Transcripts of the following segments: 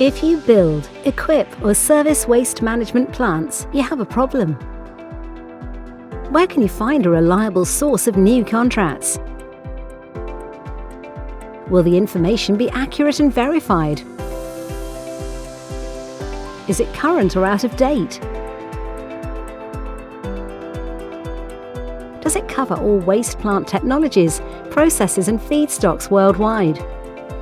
If you build, equip or service waste management plants, you have a problem. Where can you find a reliable source of new contracts? Will the information be accurate and verified? Is it current or out of date? Does it cover all waste plant technologies, processes and feedstocks worldwide?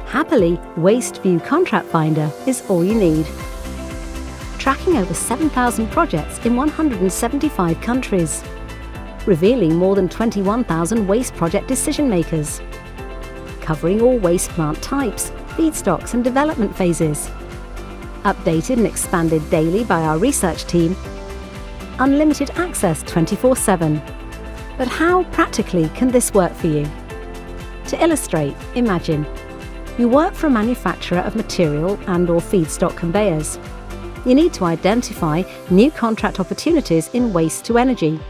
Happily, Wasteview Contract Finder is all you need. Tracking over 7,000 projects in 175 countries. Revealing more than 21,000 waste project decision makers. Covering all waste plant types, feedstocks and development phases. Updated and expanded daily by our research team. Unlimited access 24/7. But how practically can this work for you? To illustrate, imagine you work for a manufacturer of material and/or feedstock conveyors. You need to identify new contract opportunities in waste to energy.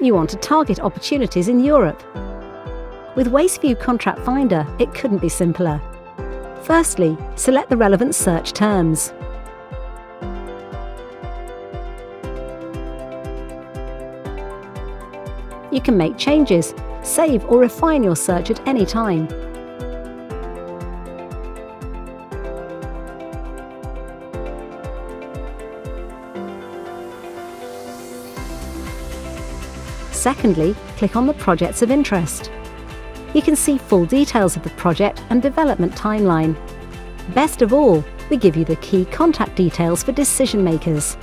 You want to target opportunities in Europe. With Wasteview Contract Finder, it couldn't be simpler. Firstly, select the relevant search terms. You can make changes, save or refine your search at any time. Secondly, click on the projects of interest. You can see full details of the project and development timeline. Best of all, we give you the key contact details for decision makers.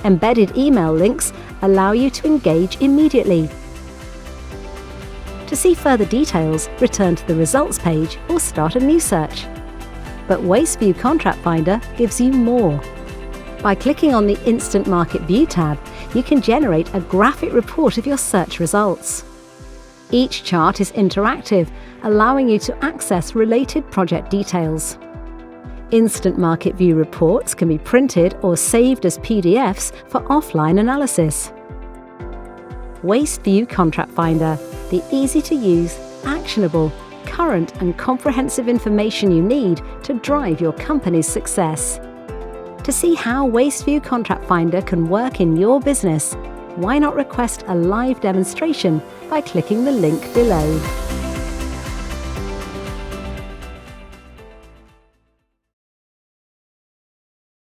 Embedded email links allow you to engage immediately. To see further details, return to the results page or start a new search. But Wasteview Contract Finder gives you more. By clicking on the Instant Market View tab, you can generate a graphic report of your search results. Each chart is interactive, allowing you to access related project details. Instant Market View reports can be printed or saved as PDFs for offline analysis. Wasteview Contract Finder, the easy-to-use, actionable, current and comprehensive information you need to drive your company's success. To see how Wasteview Contract Finder can work in your business, why not request a live demonstration by clicking the link below.